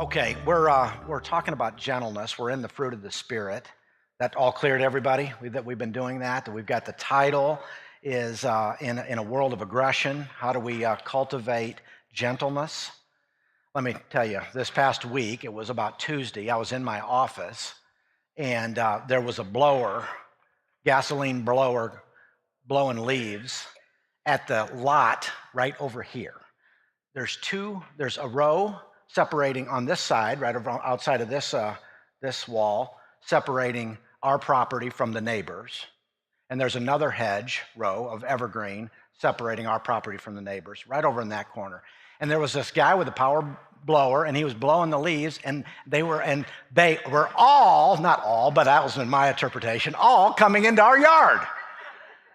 Okay, we're talking about gentleness. We're in the fruit of the Spirit. That all clear to everybody? That we've been doing that. That we've got the title is in a world of aggression. How do we cultivate gentleness? Let me tell you, this past week, it was about Tuesday. I was in my office, and there was a blower, gasoline blower, blowing leaves at the lot right over here. There's a row separating on this side, right over outside of this wall, separating our property from the neighbors. And there's another hedge row of evergreen separating our property from the neighbors, right over in that corner. And there was this guy with a power blower, and he was blowing the leaves, and they were all, not all, but that was in my interpretation, all coming into our yard.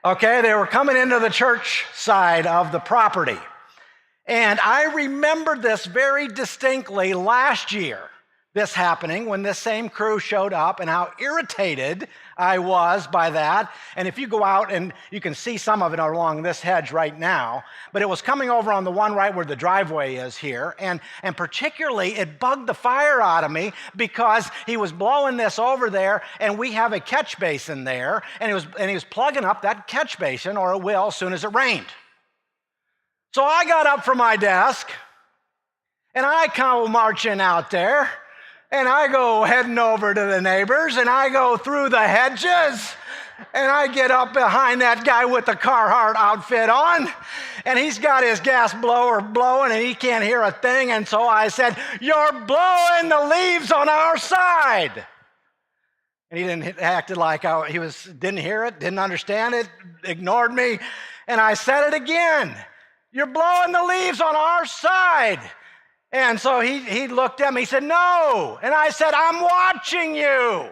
Okay, they were coming into the church side of the property. And I remember this very distinctly last year, this happening when this same crew showed up, and how irritated I was by that. And if you go out, and you can see some of it along this hedge right now, but it was coming over on the one right where the driveway is here. And particularly, it bugged the fire out of me because he was blowing this over there, and we have a catch basin there, and he was plugging up that catch basin, or it will as soon as it rained. So I got up from my desk, and I come marching out there, and I go heading over to the neighbors, and I go through the hedges, and I get up behind that guy with the Carhartt outfit on, and he's got his gas blower blowing, and he can't hear a thing, and so I said, "You're blowing the leaves on our side." And he acted like didn't hear it, didn't understand it, ignored me, and I said it again. "You're blowing the leaves on our side." And so he looked at me, he said, "No." And I said, "I'm watching you.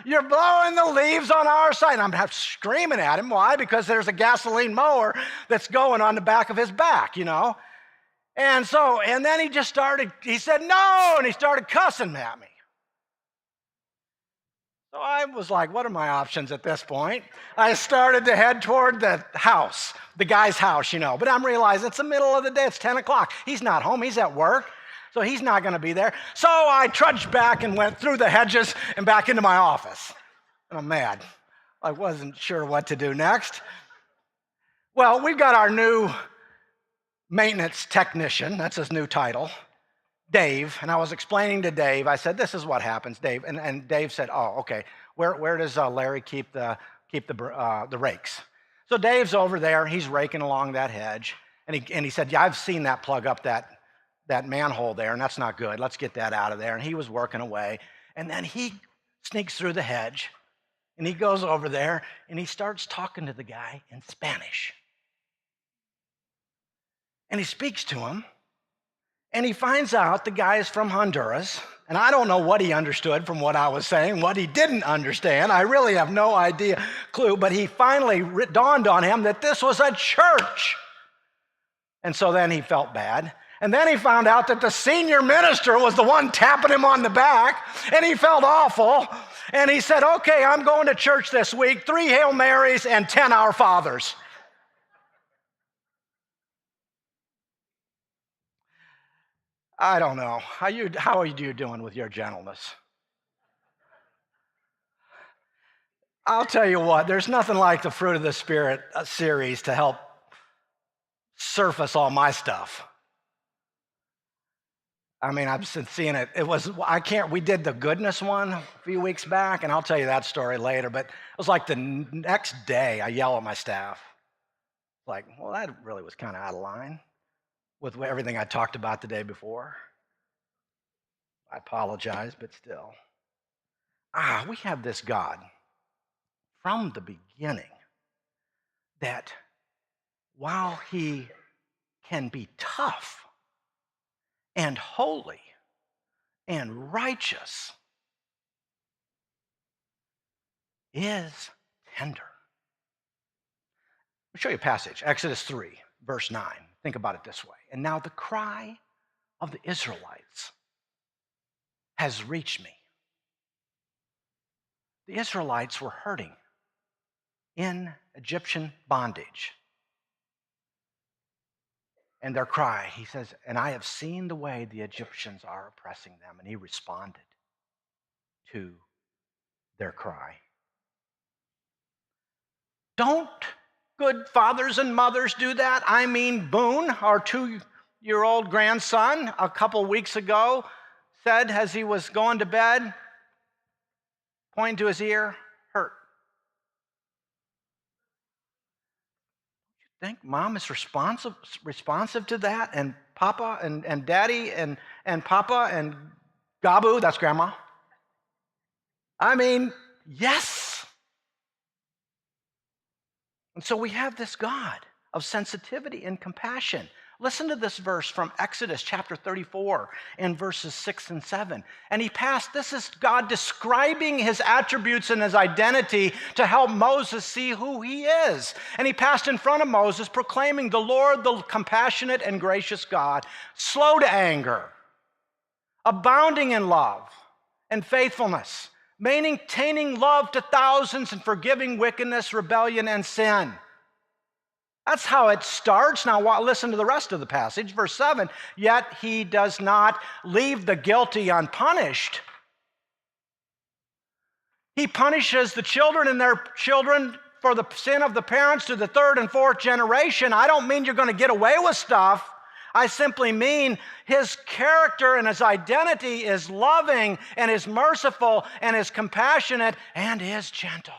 You're blowing the leaves on our side." And I'm screaming at him. Why? Because there's a gasoline mower that's going on the back of his back, you know. And then he said, "No," and he started cussing at me. So I was like, what are my options at this point? I started to head toward the house, the guy's house, you know. But I'm realizing it's the middle of the day. It's 10 o'clock. He's not home. He's at work. So he's not going to be there. So I trudged back and went through the hedges and back into my office. And I'm mad. I wasn't sure what to do next. Well, we've got our new maintenance technician. That's his new title. Dave, and I was explaining to Dave, I said, "This is what happens, Dave." And Dave said, "Oh, okay. Where does Larry keep the rakes?" So Dave's over there. He's raking along that hedge, and he said, "Yeah, I've seen that plug up that manhole there, and that's not good. Let's get that out of there." And he was working away, and then he sneaks through the hedge, and he goes over there, and he starts talking to the guy in Spanish, and he speaks to him. And he finds out the guy is from Honduras, and I don't know what he understood from what I was saying, what he didn't understand. I really have no clue, but he finally dawned on him that this was a church. And so then he felt bad. And then he found out that the senior minister was the one tapping him on the back, and he felt awful. And he said, "Okay, I'm going to church this week, 3 Hail Marys and 10 Our Fathers." I don't know. How are you doing with your gentleness? I'll tell you what, there's nothing like the Fruit of the Spirit series to help surface all my stuff. I mean, I've been seeing it. We did the goodness one a few weeks back, and I'll tell you that story later, but it was like the next day I yell at my staff. Like, well, that really was kind of out of line with everything I talked about the day before. I apologize, but still. We have this God from the beginning that while he can be tough and holy and righteous, is tender. I'll show you a passage, Exodus 3, verse 9. Think about it this way. "And now the cry of the Israelites has reached me." The Israelites were hurting in Egyptian bondage. and their cry. He says, and I have seen the way the Egyptians are oppressing them. And he responded to their cry. Don't good fathers and mothers do that? I mean, Boone, our 2-year-old grandson, a couple weeks ago, said as he was going to bed, pointing to his ear, hurt. Think Mom is responsive to that, and Papa and Daddy and Papa and Gabu, that's Grandma. I mean, yes. And so we have this God of sensitivity and compassion. Listen to this verse from Exodus chapter 34 and verses 6 and 7. And he passed, this is God describing his attributes and his identity to help Moses see who he is. And he passed in front of Moses, proclaiming, the Lord, the compassionate and gracious God, slow to anger, abounding in love and faithfulness, maintaining love to thousands and forgiving wickedness, rebellion, and sin. That's how it starts. Now listen to the rest of the passage. Verse 7, yet he does not leave the guilty unpunished. He punishes the children and their children for the sin of the parents to the 3rd and 4th generation. I don't mean you're going to get away with stuff. I simply mean his character and his identity is loving and is merciful and is compassionate and is gentle.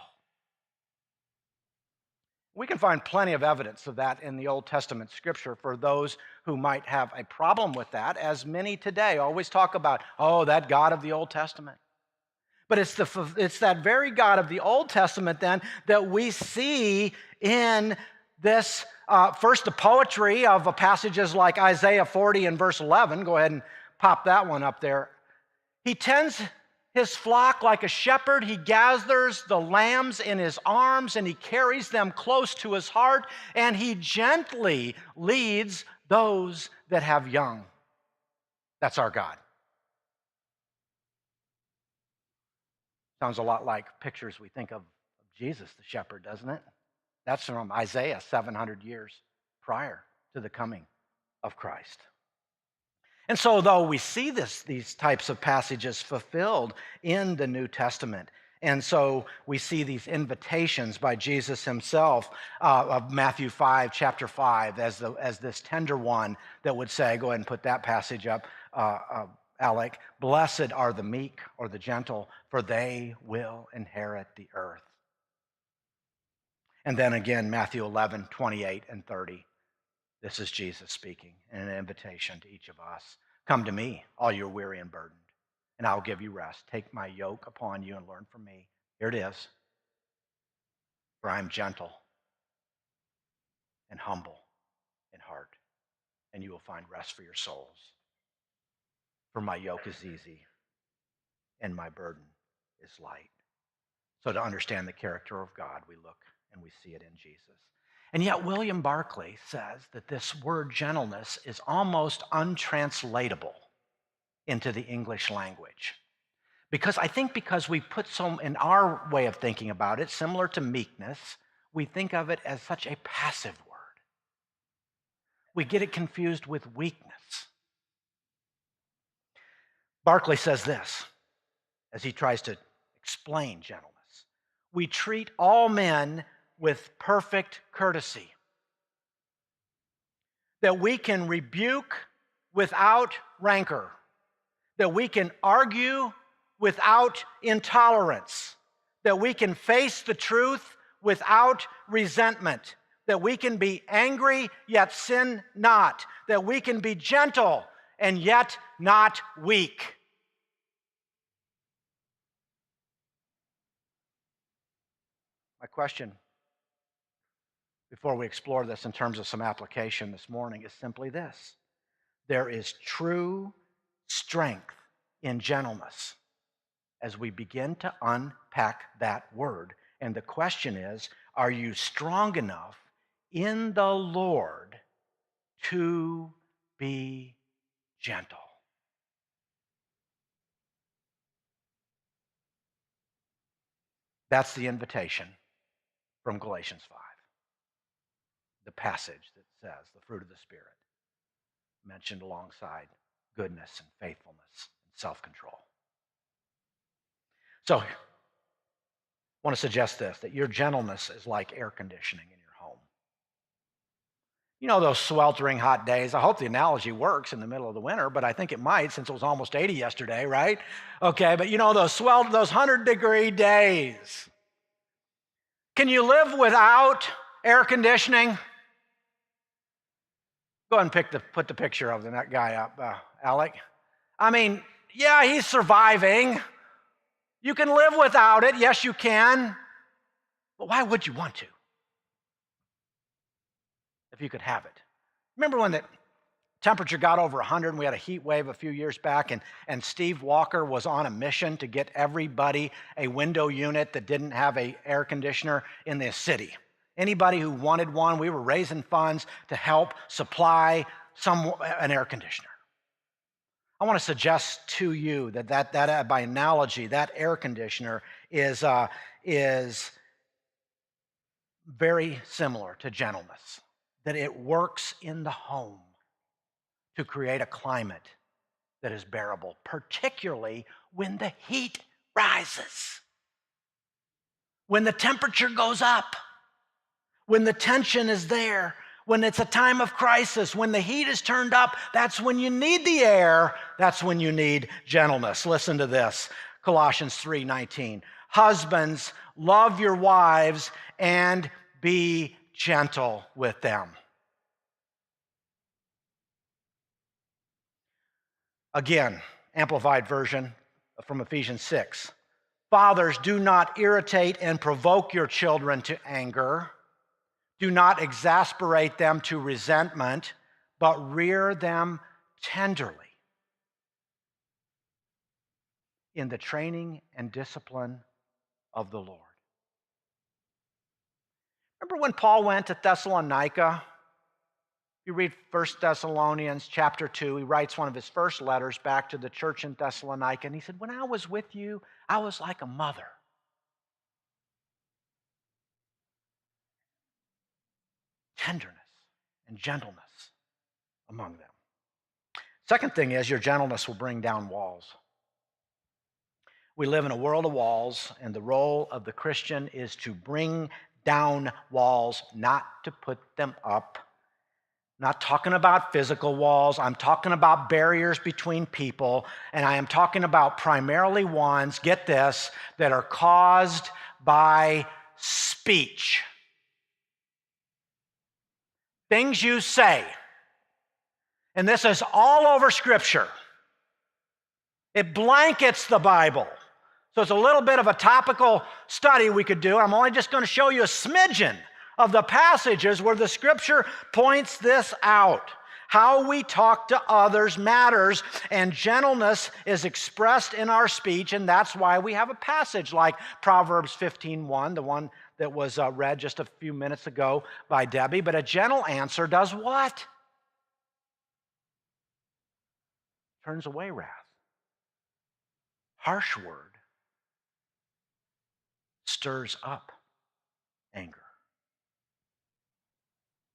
We can find plenty of evidence of that in the Old Testament scripture for those who might have a problem with that, as many today always talk about, oh, that God of the Old Testament. But it's that very God of the Old Testament then that we see in this, first the poetry of passages like Isaiah 40 and verse 11. Go ahead and pop that one up there. He tends his flock like a shepherd. He gathers the lambs in his arms and he carries them close to his heart, and he gently leads those that have young. That's our God. Sounds a lot like pictures we think of Jesus the shepherd, doesn't it? That's from Isaiah 700 years prior to the coming of Christ. And so though we see these types of passages fulfilled in the New Testament, and so we see these invitations by Jesus himself of Matthew 5, chapter 5, as this tender one that would say, go ahead and put that passage up, Alec, blessed are the meek or the gentle, for they will inherit the earth. And then again, Matthew 11, 28 and 30. This is Jesus speaking, and an invitation to each of us. Come to me, all you are weary and burdened, and I'll give you rest. Take my yoke upon you and learn from me. Here it is. For I am gentle and humble in heart, and you will find rest for your souls. For my yoke is easy, and my burden is light. So to understand the character of God, we look and we see it in Jesus. And yet William Barclay says that this word gentleness is almost untranslatable into the English language. Because we put some, in our way of thinking about it, similar to meekness, we think of it as such a passive word. We get it confused with weakness. Barclay says this, as he tries to explain gentleness. We treat all men with perfect courtesy, that we can rebuke without rancor, that we can argue without intolerance, that we can face the truth without resentment, that we can be angry yet sin not, that we can be gentle and yet not weak. My question, before we explore this in terms of some application this morning, is simply this. There is true strength in gentleness as we begin to unpack that word. And the question is, are you strong enough in the Lord to be gentle? That's the invitation from Galatians 5, the passage that says the fruit of the Spirit. mentioned alongside goodness and faithfulness and self-control. So I want to suggest this, that your gentleness is like air conditioning in your home. You know those sweltering hot days. I hope the analogy works in the middle of the winter, but I think it might since it was almost 80 yesterday, right? Okay, but you know those 100-degree days. Can you live without air conditioning? Go ahead and put the picture of that guy up, Alec. I mean, yeah, he's surviving. You can live without it. Yes, you can. But why would you want to if you could have it? Remember when the temperature got over 100 and we had a heat wave a few years back, and Steve Walker was on a mission to get everybody a window unit that didn't have an air conditioner in the city. Anybody who wanted one, we were raising funds to help supply an air conditioner. I want to suggest to you that by analogy, that air conditioner is very similar to gentleness, that it works in the home to create a climate that is bearable, particularly when the heat rises, when the temperature goes up, when the tension is there, when it's a time of crisis, when the heat is turned up. That's when you need the air. That's when you need gentleness. Listen to this, Colossians 3:19. Husbands, love your wives and be gentle with them. Again, amplified version from Ephesians 6. Fathers, do not irritate and provoke your children to anger. Do not exasperate them to resentment, but rear them tenderly in the training and discipline of the Lord. Remember when Paul went to Thessalonica? You read 1 Thessalonians chapter 2, he writes one of his first letters back to the church in Thessalonica, and he said, when I was with you, I was like a mother. Tenderness and gentleness among them. Second thing is, your gentleness will bring down walls. We live in a world of walls, and the role of the Christian is to bring down walls, not to put them up. Not talking about physical walls. I'm talking about barriers between people, and I am talking about primarily ones, get this, that are caused by speech. Things you say. And this is all over Scripture. It blankets the Bible. So it's a little bit of a topical study we could do. I'm only just going to show you a smidgen of the passages where the Scripture points this out. How we talk to others matters, and gentleness is expressed in our speech, and that's why we have a passage like Proverbs 15:1, the one that was read just a few minutes ago by Debbie. But a gentle answer does what? Turns away wrath. Harsh word stirs up anger.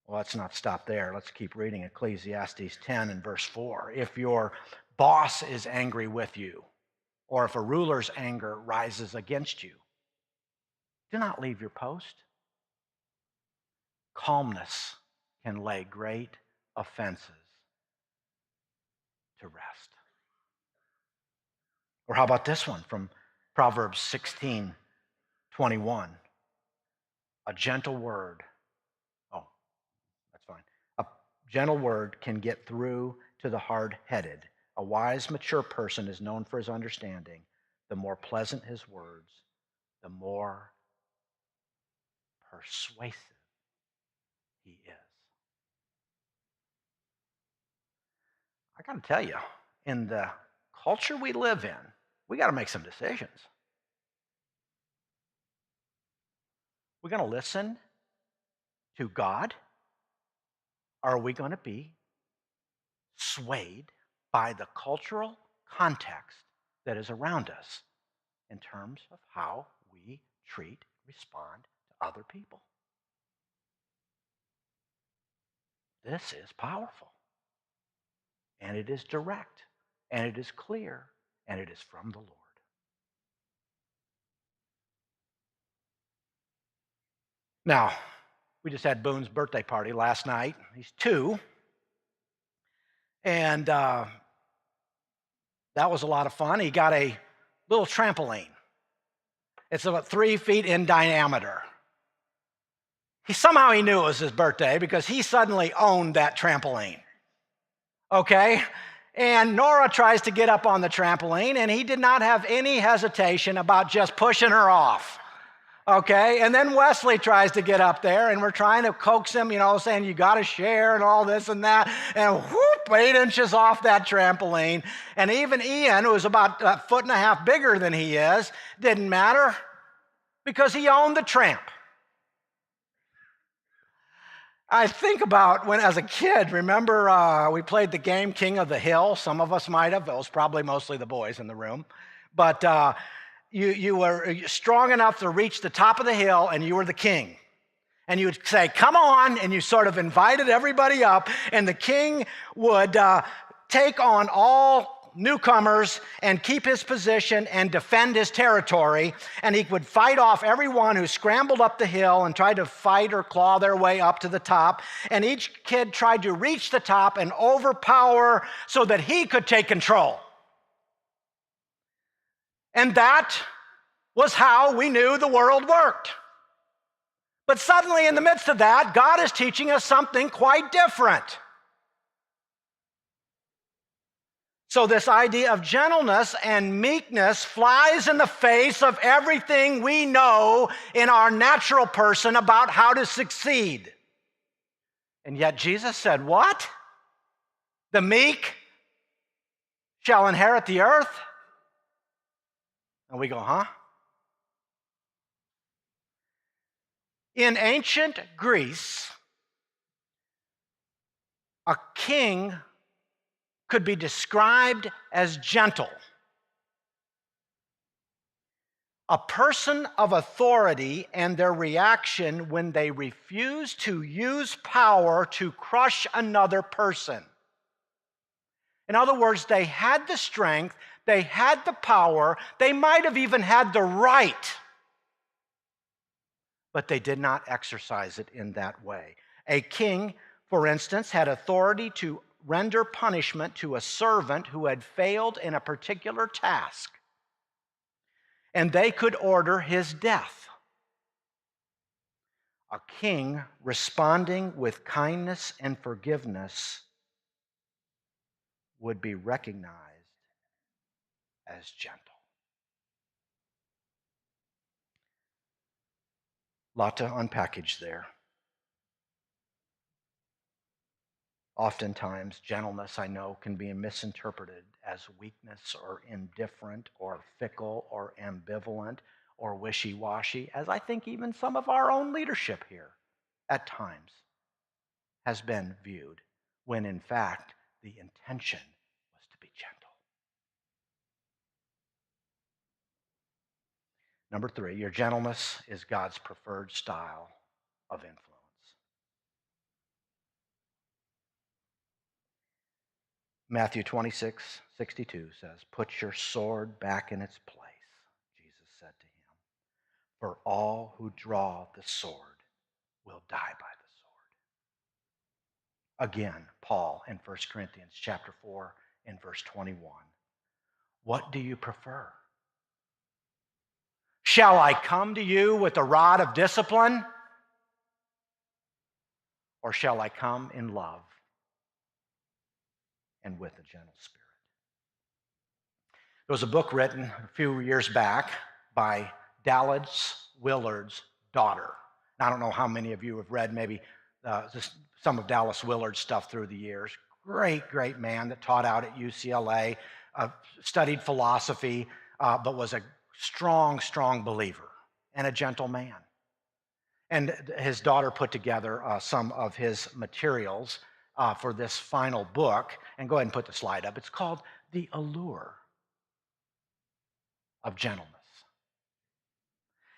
Well, let's not stop there. Let's keep reading Ecclesiastes 10 and verse 4. If your boss is angry with you, or if a ruler's anger rises against you, do not leave your post. Calmness can lay great offenses to rest. Or how about this one from Proverbs 16:21? A gentle word. Oh, that's fine. A gentle word can get through to the hard-headed. A wise, mature person is known for his understanding. The more pleasant his words, the more persuasive he is. I got to tell you, in the culture we live in, we got to make some decisions. We're going to listen to God, or are we going to be swayed by the cultural context that is around us in terms of how we treat, respond to other people? This is powerful. and it is direct, and it is clear, and it is from the Lord. Now, we just had Boone's birthday party last night. He's 2, and that was a lot of fun. He got a little trampoline. It's about 3 feet in diameter. Somehow he knew it was his birthday because he suddenly owned that trampoline. Okay? And Nora tries to get up on the trampoline, and he did not have any hesitation about just pushing her off. Okay? And then Wesley tries to get up there, and we're trying to coax him, saying you got to share and all this and that. And whoop, 8 inches off that trampoline. And even Ian, who was about 1.5 feet bigger than he is, didn't matter because he owned the tramp. I think about when, as a kid, remember we played the game King of the Hill? Some of us might have. It was probably mostly the boys in the room. But you were strong enough to reach the top of the hill, and you were the king. And you would say, come on, and you sort of invited everybody up, and the king would take on all newcomers and keep his position and defend his territory, and he would fight off everyone who scrambled up the hill and tried to fight or claw their way up to the top, and each kid tried to reach the top and overpower so that he could take control. And that was how we knew the world worked. But suddenly in the midst of that, God is teaching us something quite different. So this idea of gentleness and meekness flies in the face of everything we know in our natural person about how to succeed. And yet Jesus said, what? The meek shall inherit the earth? And we go, huh? In ancient Greece, a king could be described as gentle. A person of authority and their reaction when they refuse to use power to crush another person. In other words, they had the strength, they had the power, they might have even had the right, but they did not exercise it in that way. A king, for instance, had authority to render punishment to a servant who had failed in a particular task, and they could order his death. A king responding with kindness and forgiveness would be recognized as gentle. Lot to unpackage there. Oftentimes, gentleness, I know, can be misinterpreted as weakness or indifferent or fickle or ambivalent or wishy-washy, as I think even some of our own leadership here at times has been viewed, when in fact the intention was to be gentle. Number 3, your gentleness is God's preferred style of influence. Matthew 26:62 says, put your sword back in its place, Jesus said to him, for all who draw the sword will die by the sword. Again, Paul in 1 Corinthians chapter 4 in verse 21. What do you prefer? Shall I come to you with a rod of discipline? Or shall I come in love and with a gentle spirit? There was a book written a few years back by Dallas Willard's daughter. I don't know how many of you have read maybe just some of Dallas Willard's stuff through the years. Great, great man that taught out at UCLA, studied philosophy, but was a strong, strong believer and a gentle man. And his daughter put together some of his materials for this final book. And go ahead and put the slide up. It's called The Allure of Gentleness.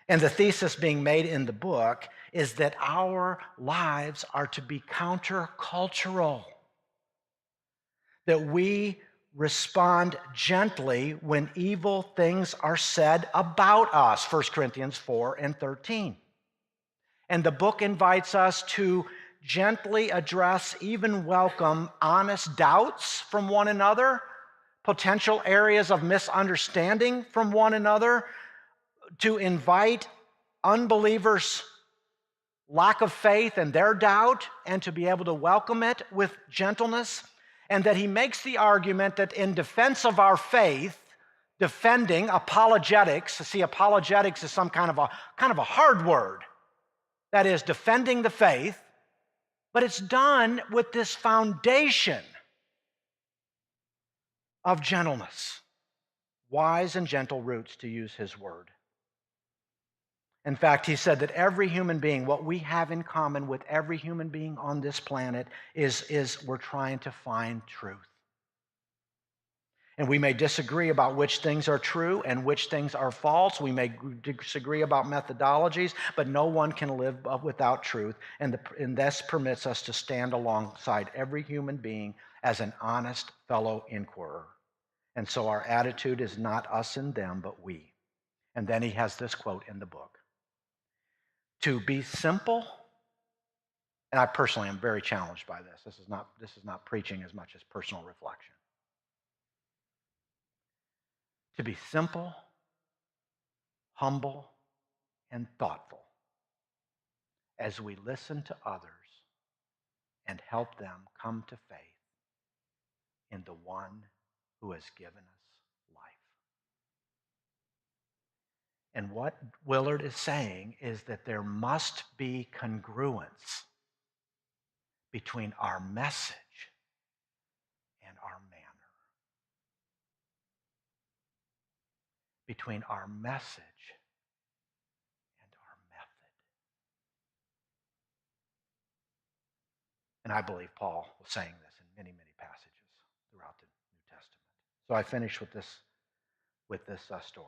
And the thesis being made in the book is that our lives are to be countercultural. that we respond gently when evil things are said about us, 1 Corinthians 4 and 13. And the book invites us to gently address, even welcome, honest doubts from one another, potential areas of misunderstanding from one another, to invite unbelievers' lack of faith and their doubt, and to be able to welcome it with gentleness. And that he makes the argument that in defense of our faith, defending apologetics, see, apologetics is some kind of a hard word. That is, defending the faith, but it's done with this foundation of gentleness, wise and gentle roots, to use his word. In fact, he said that every human being, what we have in common with every human being on this planet is we're trying to find truth. And we may disagree about which things are true and which things are false. We may disagree about methodologies, but no one can live without truth. And this permits us to stand alongside every human being as an honest fellow inquirer. And so our attitude is not us and them, but we. And then he has this quote in the book. To be simple, and I personally am very challenged by this. This is not preaching as much as personal reflection. To be simple, humble, and thoughtful as we listen to others and help them come to faith in the one who has given us life. And what Willard is saying is that there must be congruence between our message and our manner. Between our message and our method. And I believe Paul was saying this in many, many passages throughout the New Testament. So I finish with this story.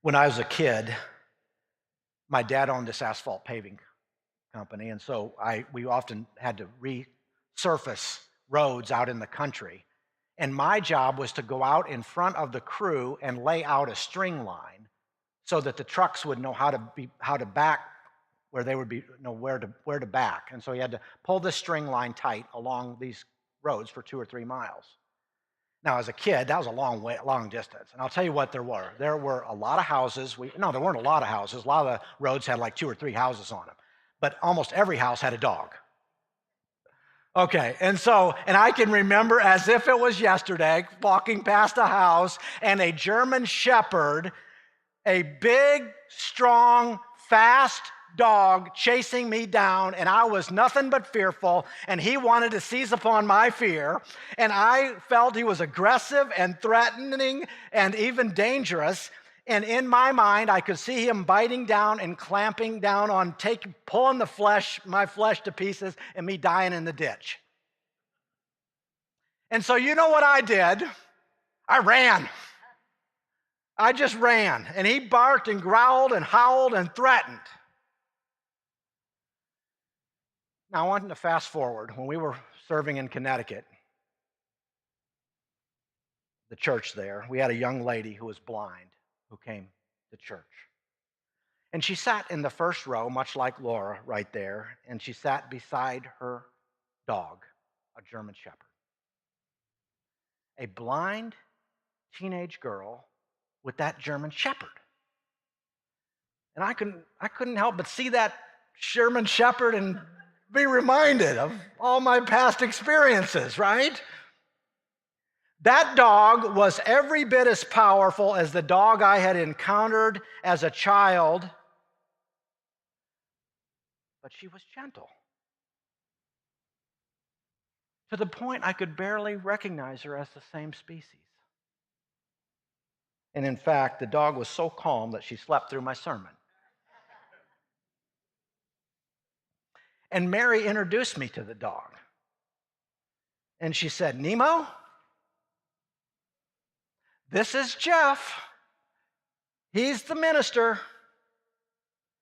When I was a kid, my dad owned this asphalt paving company, and so we often had to resurface roads out in the country. And my job was to go out in front of the crew and lay out a string line so that the trucks would know how to back, where they would know where to back. And so you had to pull the string line tight along these roads for 2 or 3 miles. Now, as a kid, that was a long distance. And I'll tell you what there were. There were a lot of houses. There weren't a lot of houses. A lot of the roads had like 2 or 3 houses on them. But almost every house had a dog. Okay, and I can remember as if it was yesterday, walking past a house and a German Shepherd, a big, strong, fast dog chasing me down, and I was nothing but fearful, and he wanted to seize upon my fear, and I felt he was aggressive and threatening and even dangerous. And in my mind, I could see him biting down and clamping down on pulling my flesh to pieces, and me dying in the ditch. And so you know what I did? I ran. I just ran. And he barked and growled and howled and threatened. Now I want to fast forward. When we were serving in Connecticut, the church there, we had a young lady who was blind who came to church. And she sat in the first row, much like Laura right there, and she sat beside her dog, a German Shepherd. A blind teenage girl with that German Shepherd. And I couldn't help but see that German Shepherd and be reminded of all my past experiences, right? That dog was every bit as powerful as the dog I had encountered as a child, but she was gentle. To the point I could barely recognize her as the same species. And in fact, the dog was so calm that she slept through my sermon. And Mary introduced me to the dog. And she said, "Nemo, this is Jeff. He's the minister.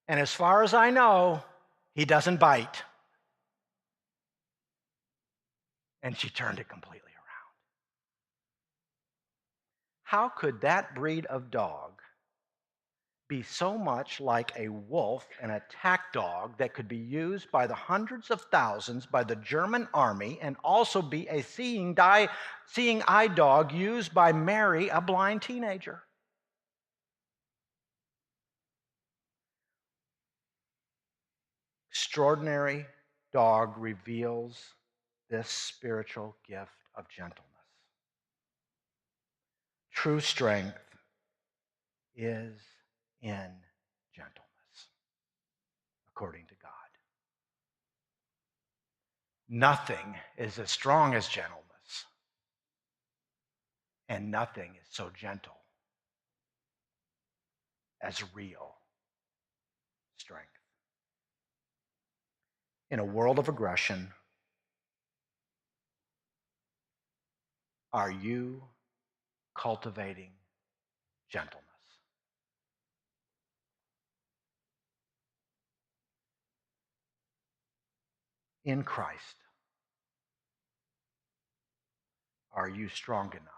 And as far as I know, he doesn't bite." And she turned it completely around. How could that breed of dog be so much like a wolf, an attack dog that could be used by the hundreds of thousands by the German army, and also be a seeing eye dog used by Mary, a blind teenager? Extraordinary dog reveals this spiritual gift of gentleness. True strength is in gentleness, according to God. Nothing is as strong as gentleness, and nothing is so gentle as real strength. In a world of aggression, are you cultivating gentleness? In Christ, are you strong enough